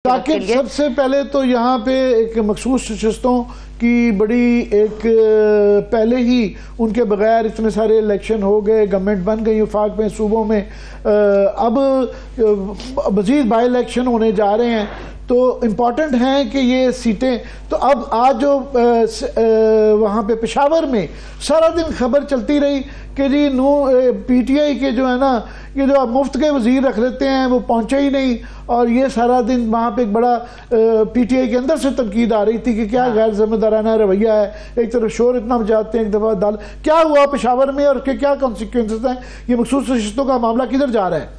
ताकि सबसे पहले तो यहाँ पे एक मखसूस नशिस्तों की बड़ी एक पहले ही उनके बगैर इतने सारे इलेक्शन हो गए, गवर्नमेंट बन गई वफाक में, सूबों में। अब मज़ीद बाई इलेक्शन होने जा रहे हैं तो इम्पॉर्टेंट हैं कि ये सीटें। तो अब आज जो वहाँ पे पेशावर में सारा दिन खबर चलती रही कि जी पीटीआई के जो है ना, ये जो आप मुफ्त के वजीर रख लेते हैं वो पहुँचे ही नहीं, और ये सारा दिन वहाँ पे एक बड़ा पीटीआई के अंदर से तनकीद आ रही थी कि क्या गैर जिम्मेदाराना रवैया है, एक तरफ शोर इतना बजाते हैं, एक दफ़ा दाल। क्या हुआ पेशावर में और उसके क्या कॉन्सिक्वेंसेस हैं? ये मखसूस नशिस्तों का मामला किधर जा रहा है?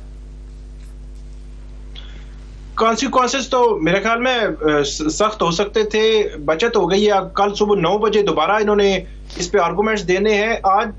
कॉन्सिक्वेंसेस तो मेरे ख्याल में सख्त हो सकते थे। बचत हो गई है। कल सुबह 9 बजे दोबारा इन्होंने इस पे आर्गूमेंट्स देने हैं। आज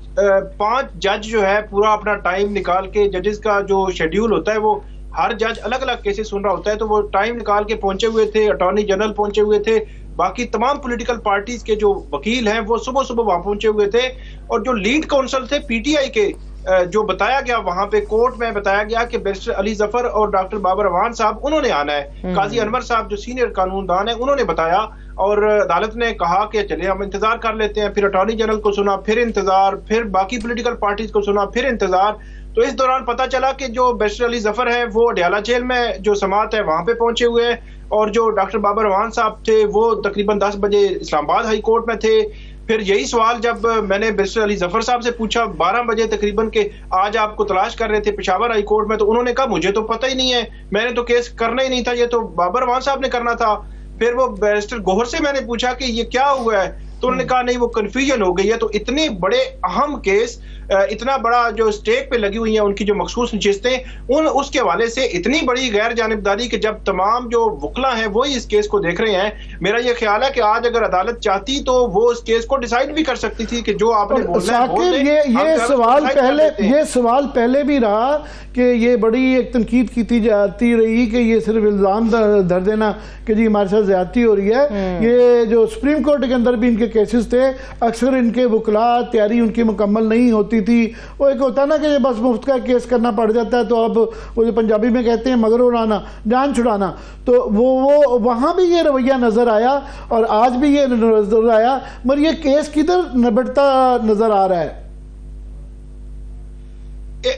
5 जज जो है पूरा अपना टाइम निकाल के, जजेस का जो शेड्यूल होता है वो हर जज अलग अलग केसेस सुन रहा होता है, तो वो टाइम निकाल के पहुंचे हुए थे। अटॉर्नी जनरल पहुंचे हुए थे, बाकी तमाम पॉलिटिकल पार्टीज के जो वकील हैं वो सुबह सुबह वहां पहुंचे हुए थे। और जो लीड काउंसिल थे पीटीआई के, जो बताया गया वहां पे कोर्ट में बताया गया कि बैरिस्टर अली जफर और डॉक्टर बाबर अवान साहब उन्होंने आना है। काजी अनवर साहब जो सीनियर कानूनदान है उन्होंने बताया, और अदालत ने कहा कि चलिए हम इंतजार कर लेते हैं। फिर अटॉर्नी जनरल को सुना, फिर इंतजार, फिर बाकी पॉलिटिकल पार्टीज को सुना, फिर इंतजार। तो इस दौरान पता चला कि जो बैरिस्टर अली जफर है वो अडयाला जेल में जो समात है वहां पे पहुंचे हुए हैं, और जो डॉक्टर बाबर अवान साहब थे वो तकरीबन 10 बजे इस्लामाबाद हाई कोर्ट में थे। फिर यही सवाल जब मैंने बैरिस्टर अली जफर साहब से पूछा 12 बजे तकरीबन के आज आपको तलाश कर रहे थे पेशावर हाई कोर्ट में, तो उन्होंने कहा मुझे तो पता ही नहीं है, मैंने तो केस करना ही नहीं था, ये तो बाबर अवान साहब ने करना था। फिर वो बैरिस्टर गोहर से मैंने पूछा कि ये क्या हुआ है, तो उन्होंने कहा नहीं वो कंफ्यूजन हो गई है। तो इतने बड़े अहम केस, इतना बड़ा जो स्टेक पे लगी हुई है उनकी जो मखसूस नशिस्तें, उसके हवाले से इतनी बड़ी गैर जानिबदारी कि जब तमाम जो वकला हैं वही इस केस को देख रहे हैं। मेरा ये ख्याल है कि आज अगर अदालत चाहती तो वो इस केस को डिसाइड भी कर सकती थी कि जो आपने बोलना है बोल दें। ये सवाल पहले भी रहा कि ये बड़ी एक तनकीद की जाती रही कि ये सिर्फ इल्जाम धर देना कि जी हमारे साथ ज्यादती हो रही है। ये जो सुप्रीम कोर्ट के अंदर भी इनके केसेस थे, अक्सर इनके वकला तैयारी उनकी मुकम्मल नहीं होती थी। वो एक होता ना कि बस मुफ्त का केस करना पड़ जाता है, तो अब वो जो पंजाबी में कहते हैं मगर उड़ाना, जान छुड़ाना, तो वो वहां भी ये रवैया नजर आया और आज भी ये नजर आया। मगर ये केस किधर निबटता नजर आ रहा है?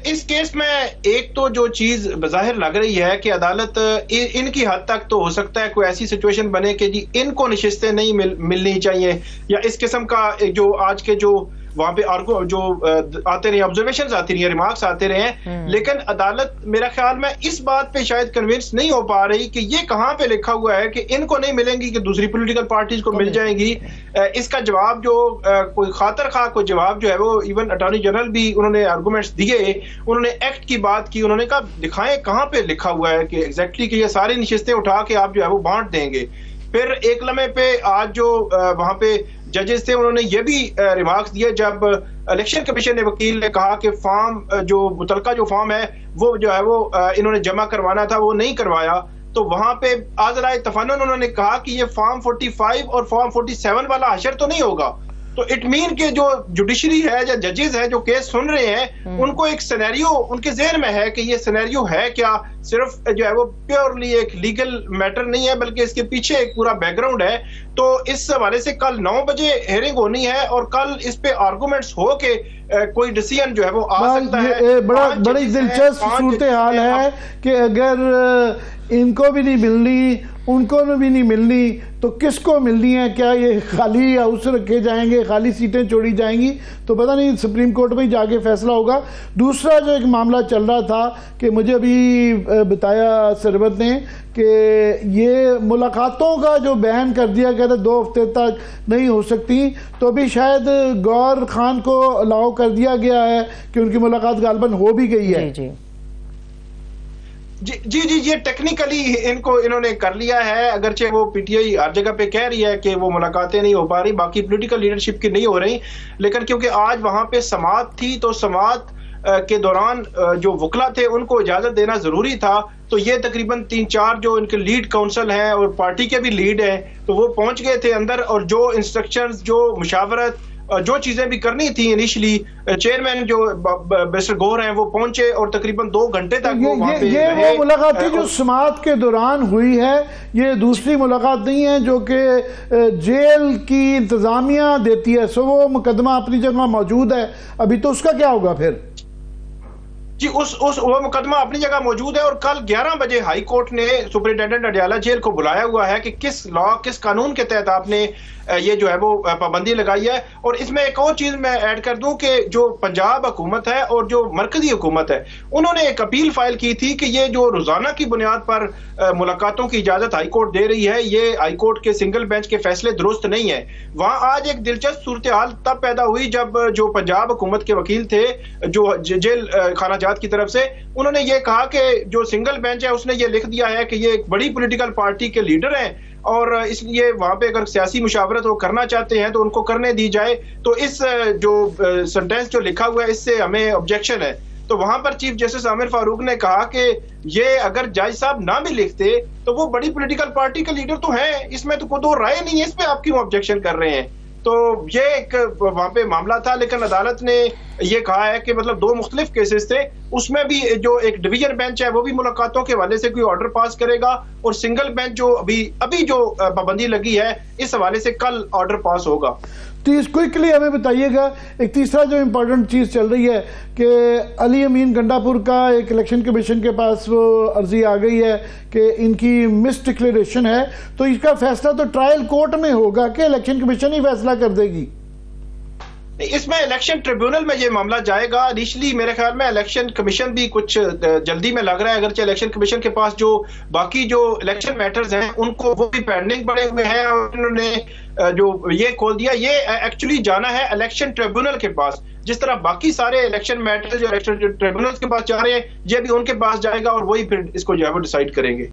इस केस में एक तो जो चीज बज़ाहिर लग रही है कि अदालत इनकी हद तक तो हो सकता है कोई ऐसी सिचुएशन बने कि जी इनको नशिस्तें नहीं मिलनी चाहिए, या इस किस्म का जो आज के जो वहां पे जो आते रहे ऑब्जर्वेशंस आती रही, रिमार्क्स आते रहे, लेकिन अदालत मेरा ख्याल में इस बात पे शायद कन्विंस नहीं हो पा रही कि ये कहाँ पे लिखा हुआ है कि इनको नहीं मिलेंगी कि दूसरी पॉलिटिकल पार्टीज को मिल जाएंगी। इसका जवाब जो कोई खातर खा कोई जवाब जो है वो इवन अटॉर्नी जनरल भी उन्होंने आर्गूमेंट्स दिए, उन्होंने एक्ट की बात की, उन्होंने कहा दिखाएं कहाँ पे लिखा हुआ है कि एग्जैक्टली कि ये सारी नशिस्तें उठा के आप जो है वो बांट देंगे। फिर एक लम्हे पे आज जो वहां पे जजेस थे उन्होंने ये भी रिमार्क्स दिए जब इलेक्शन कमीशन ने वकील ने कहा कि फॉर्म जो मुतलका जो फॉर्म है वो जो है वो इन्होंने जमा करवाना था, वो नहीं करवाया। तो वहां पे आज़राए तफन्नुन उन्होंने कहा कि ये फॉर्म 45 और फॉर्म 47 वाला हशर तो नहीं होगा। तो इट मीन के जो जुडिशरी है या जजेस है जो केस सुन रहे हैं उनको एक सिनेरियो उनके ज़हन में है कि ये सिनेरियो है क्या, सिर्फ जो है वो प्योरली एक लीगल मैटर नहीं है बल्कि इसके पीछे एक पूरा बैकग्राउंड है। तो इस हवाले से कल 9 बजे हेयरिंग होनी है और कल इस पे आर्गूमेंट्स हो के कोई डिसीजन जो है वो आ सकता है। बड़ी दिलचस्प सूरत हाल है कि अगर इनको भी नहीं मिलनी, उनको भी नहीं मिलनी, तो किसको मिलनी है? क्या ये खाली हाउस रखे जाएंगे, खाली सीटें छोड़ी जाएंगी? तो पता नहीं, सुप्रीम कोर्ट में जाके फैसला होगा। दूसरा जो एक मामला चल रहा था कि मुझे अभी बताया सरबत ने कि ये मुलाकातों का जो बैन कर दिया गया था 2 हफ्ते तक नहीं हो सकती, तो अभी शायद गौर खान को अलाउ कर दिया गया है कि उनकी मुलाकात गालबन हो भी गई है। जी ये टेक्निकली इन्होंने कर लिया है, अगरचे वो पीटीआई हर जगह पे कह रही है कि वो मुलाकातें नहीं हो पा रही, बाकी पॉलिटिकल लीडरशिप की नहीं हो रही, लेकिन क्योंकि आज वहां पे समात थी तो समात के दौरान जो वकला थे उनको इजाजत देना जरूरी था। तो ये तकरीबन 3-4 जो इनके लीड काउंसिल हैं और पार्टी के भी लीड हैं तो वो पहुंच गए थे अंदर, और जो इंस्ट्रक्शंस जो मुशावरत जो चीजें भी करनी थी इनिशियली, चेयरमैन जो मिस्टर गौर हैं वो पहुंचे और तकरीबन 2 घंटे तक ये वो मुलाकात थी जो समाअत के दौरान हुई है। ये दूसरी मुलाकात नहीं है जो कि जेल की इंतजामिया देती है। सो वो मुकदमा अपनी जगह मौजूद है अभी, तो उसका क्या होगा फिर? जी, वो मुकदमा अपनी जगह मौजूद है और कल 11 बजे हाई कोर्ट ने सुपरिटेंडेंट अडियाला जेल को बुलाया हुआ है कि किस लॉ, किस कानून के तहत आपने ये जो है वो पाबंदी लगाई है। और इसमें एक और चीज मैं ऐड कर दूं कि जो पंजाब हुकूमत है और जो मरकजी हुकूमत है, उन्होंने एक अपील फाइल की थी कि ये जो रोजाना की बुनियाद पर मुलाकातों की इजाजत हाई कोर्ट दे रही है, ये हाई कोर्ट के सिंगल बेंच के फैसले दुरुस्त नहीं है। वहां आज एक दिलचस्प सूरत हाल तब पैदा हुई जब जो पंजाब हुकूमत के वकील थे जो जेल खाना जात की तरफ से, उन्होंने ये कहा कि जो सिंगल बेंच है उसने ये लिख दिया है कि ये एक बड़ी पॉलिटिकल पार्टी के लीडर हैं और इसलिए वहां पे अगर सियासी मुशावरत वो करना चाहते हैं तो उनको करने दी जाए। तो इस जो सेंटेंस जो लिखा हुआ है इससे हमें ऑब्जेक्शन है। तो वहां पर चीफ जस्टिस आमिर फारूक ने कहा कि ये अगर जज साहब ना भी लिखते तो वो बड़ी पॉलिटिकल पार्टी के लीडर तो हैं, इसमें तो कोई दो राय नहीं है, इस पे आप क्यों ऑब्जेक्शन कर रहे हैं। तो ये एक वहां पे मामला था, लेकिन अदालत ने ये कहा है कि मतलब 2 मुख्तलिफ केसेस थे, उसमें भी जो एक डिवीजन बेंच है वो भी मुलाकातों के हवाले से कोई ऑर्डर पास करेगा और सिंगल बेंच जो अभी जो पाबंदी लगी है इस हवाले से कल ऑर्डर पास होगा। तो इस क्विकली हमें बताइएगा, एक तीसरा जो इम्पोर्टेंट चीज़ चल रही है कि अली अमीन गंडापुर का एक इलेक्शन कमीशन के पास वो अर्जी आ गई है कि इनकी मिस डिक्लेरेशन है, तो इसका फैसला तो ट्रायल कोर्ट में होगा कि इलेक्शन कमीशन ही फैसला कर देगी? इसमें इलेक्शन ट्रिब्यूनल में ये मामला जाएगा। इनिशियली मेरे ख्याल में इलेक्शन कमीशन भी कुछ जल्दी में लग रहा है, अगरचे इलेक्शन कमीशन के पास जो बाकी जो इलेक्शन मैटर्स हैं उनको वो भी पेंडिंग पड़े हुए हैं और उन्होंने जो ये खोल दिया, ये एक्चुअली जाना है इलेक्शन ट्रिब्यूनल के पास। जिस तरह बाकी सारे इलेक्शन मैटर्स जो इलेक्शन ट्रिब्यूनल के पास जा रहे हैं, ये भी उनके पास जाएगा और वही फिर इसको जो है वो डिसाइड करेंगे।